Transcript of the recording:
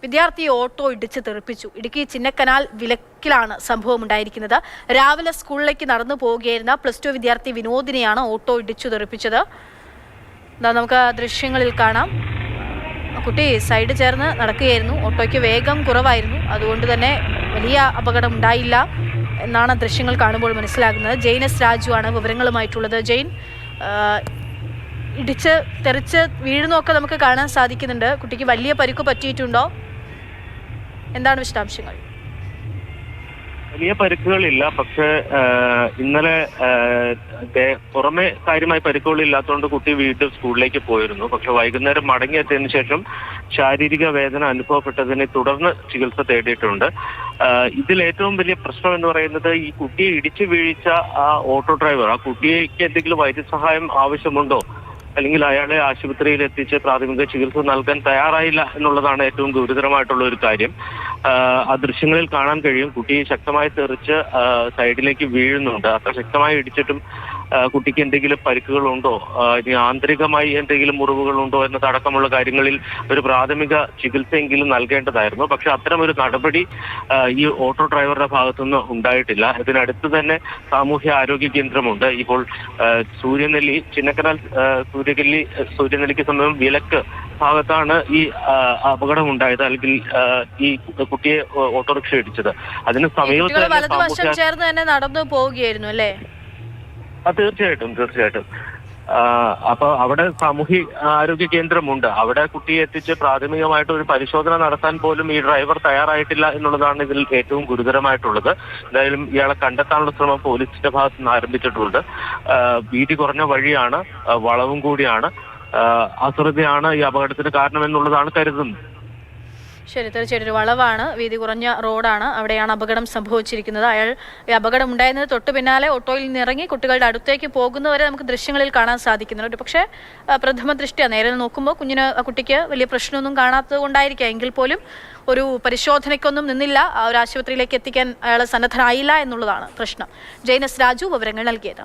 വിദ്യാർത്ഥിയെ ഓട്ടോ ഇടിച്ച് തെറിപ്പിച്ചു. ഇടുക്കി ചിന്നക്കനാൽ വിലക്കിലാണ് സംഭവം ഉണ്ടായിരിക്കുന്നത്. രാവിലെ സ്കൂളിലേക്ക് നടന്നു പോവുകയായിരുന്ന +2 വിദ്യാർത്ഥി വിനോദിനെയാണ് ഓട്ടോ ഇടിച്ചു തെറിപ്പിച്ചത്. നമുക്ക് ദൃശ്യങ്ങളിൽ കാണാം. കുട്ടി സൈഡ് ചേർന്ന് നടക്കുകയായിരുന്നു. ഓട്ടോയ്ക്ക് വേഗം കുറവായിരുന്നു. അതുകൊണ്ട് തന്നെ വലിയ അപകടം ഉണ്ടായില്ല എന്നാണ് ദൃശ്യങ്ങൾ കാണുമ്പോൾ മനസ്സിലാകുന്നത്. ജെയിൻ എസ് രാജു ആണ് വിവരങ്ങളുമായിട്ടുള്ളത്. ജെയിൻ, ഇടിച്ച് തെറിച്ച് വീഴുന്നൊക്കെ നമുക്ക് കാണാൻ സാധിക്കുന്നുണ്ട്. കുട്ടിക്ക് വലിയ പരിക്ക് പറ്റിയിട്ടുണ്ടോ? എന്താണ് വിശദാംശങ്ങൾ? വലിയ പരിക്കുകളില്ല. പക്ഷേ ഇന്നലെ പുറമെ കാര്യമായി പരിക്കുകളില്ലാത്തതുകൊണ്ട് കുട്ടി വീണ്ടും സ്കൂളിലേക്ക് പോയിരുന്നു. പക്ഷെ വൈകുന്നേരം മടങ്ങിയെത്തിയതിനു ശേഷം ശാരീരിക വേദന അനുഭവപ്പെട്ടതിനെ തുടർന്ന് ചികിത്സ തേടിയിട്ടുണ്ട്. ഇതിൽ ഏറ്റവും വലിയ പ്രശ്നം എന്ന് പറയുന്നത് ഈ കുട്ടിയെ ഇടിച്ചു വീഴിച്ച ആ ഓട്ടോ ഡ്രൈവർ, ആ കുട്ടിക്ക് എന്തെങ്കിലും വൈദ്യസഹായം ആവശ്യമുണ്ടോ, അല്ലെങ്കിൽ അയാളെ ആശുപത്രിയിൽ എത്തിച്ച് പ്രാഥമിക ചികിത്സ നൽകാൻ തയ്യാറായില്ല എന്നുള്ളതാണ് ഏറ്റവും ഗുരുതരമായിട്ടുള്ള ഒരു കാര്യം. ആ ദൃശ്യങ്ങളിൽ കാണാൻ കഴിയും കുട്ടി ശക്തമായി തെറിച്ച് സൈഡിലേക്ക് വീഴുന്നുണ്ട്. അത്ര ശക്തമായി ഇടിച്ചിട്ടും കുട്ടിക്ക് എന്തെങ്കിലും പരിക്കുകളുണ്ടോ, ഇനി ആന്തരികമായി എന്തെങ്കിലും മുറിവുകളുണ്ടോ എന്നതടക്കമുള്ള കാര്യങ്ങളിൽ ഒരു പ്രാഥമിക ചികിത്സയെങ്കിലും നൽകേണ്ടതായിരുന്നു. പക്ഷെ അത്തരം ഒരു നടപടി ഈ ഓട്ടോ ഡ്രൈവറുടെ ഭാഗത്തുനിന്ന് ഉണ്ടായിട്ടില്ല. ഇതിനടുത്ത് തന്നെ സാമൂഹ്യ ആരോഗ്യ കേന്ദ്രമുണ്ട്. ഇപ്പോൾ സൂര്യനെല്ലി, ചിന്നക്കനാൽ സൂര്യനെല്ലിക്ക് സമീപം വിലക്ക് ഭാഗത്താണ് ഈ അപകടം ഉണ്ടായത്, അല്ലെങ്കിൽ ഈ കുട്ടിയെ ഓട്ടോറിക്ഷ ഇടിച്ചത്. അതിന് സമീപത്ത് ചേർന്ന് തന്നെ നടന്നു പോവുകയായിരുന്നു അല്ലേ? തീർച്ചയായിട്ടും. അപ്പൊ അവിടെ സാമൂഹ്യ ആരോഗ്യ കേന്ദ്രമുണ്ട്. അവിടെ കുട്ടിയെ എത്തിച്ച് പ്രാഥമികമായിട്ട് ഒരു പരിശോധന നടത്താൻ പോലും ഈ ഡ്രൈവർ തയ്യാറായിട്ടില്ല എന്നുള്ളതാണ് ഇതിൽ ഏറ്റവും ഗുരുതരമായിട്ടുള്ളത്. എന്തായാലും ഇയാളെ കണ്ടെത്താനുള്ള ശ്രമം പോലീസിന്റെ ഭാഗത്ത് നിന്ന് ആരംഭിച്ചിട്ടുണ്ട്. വീതി കുറഞ്ഞ വഴിയാണ്, വളവും കൂടിയാണ്. അശ്രദ്ധയാണ് ഈ അപകടത്തിന് കാരണമെന്നുള്ളതാണ് കരുതുന്നത്. ശരി, തീർച്ചയായിട്ടും ഒരു വളവാണ്, വീതി കുറഞ്ഞ റോഡാണ്, അവിടെയാണ് അപകടം സംഭവിച്ചിരിക്കുന്നത്. അയാൾ ഈ അപകടം ഉണ്ടായിരുന്നത് തൊട്ട് പിന്നാലെ ഓട്ടോയിൽ നിന്ന് ഇറങ്ങി കുട്ടികളുടെ അടുത്തേക്ക് പോകുന്നവരെ നമുക്ക് ദൃശ്യങ്ങളിൽ കാണാൻ സാധിക്കുന്നുണ്ട്. പക്ഷേ പ്രഥമ ദൃഷ്ടിയ നേരെ നോക്കുമ്പോൾ കുട്ടിക്ക് വലിയ പ്രശ്നമൊന്നും കാണാത്തത് കൊണ്ടായിരിക്കാം എങ്കിൽ പോലും ഒരു പരിശോധനയ്ക്കൊന്നും നിന്നില്ല. ഒരു ആശുപത്രിയിലേക്ക് എത്തിക്കാൻ അയാൾ സന്നദ്ധനായില്ല എന്നുള്ളതാണ് പ്രശ്നം. ജെയിൻ എസ് രാജു വിവരങ്ങൾ നൽകിയത്.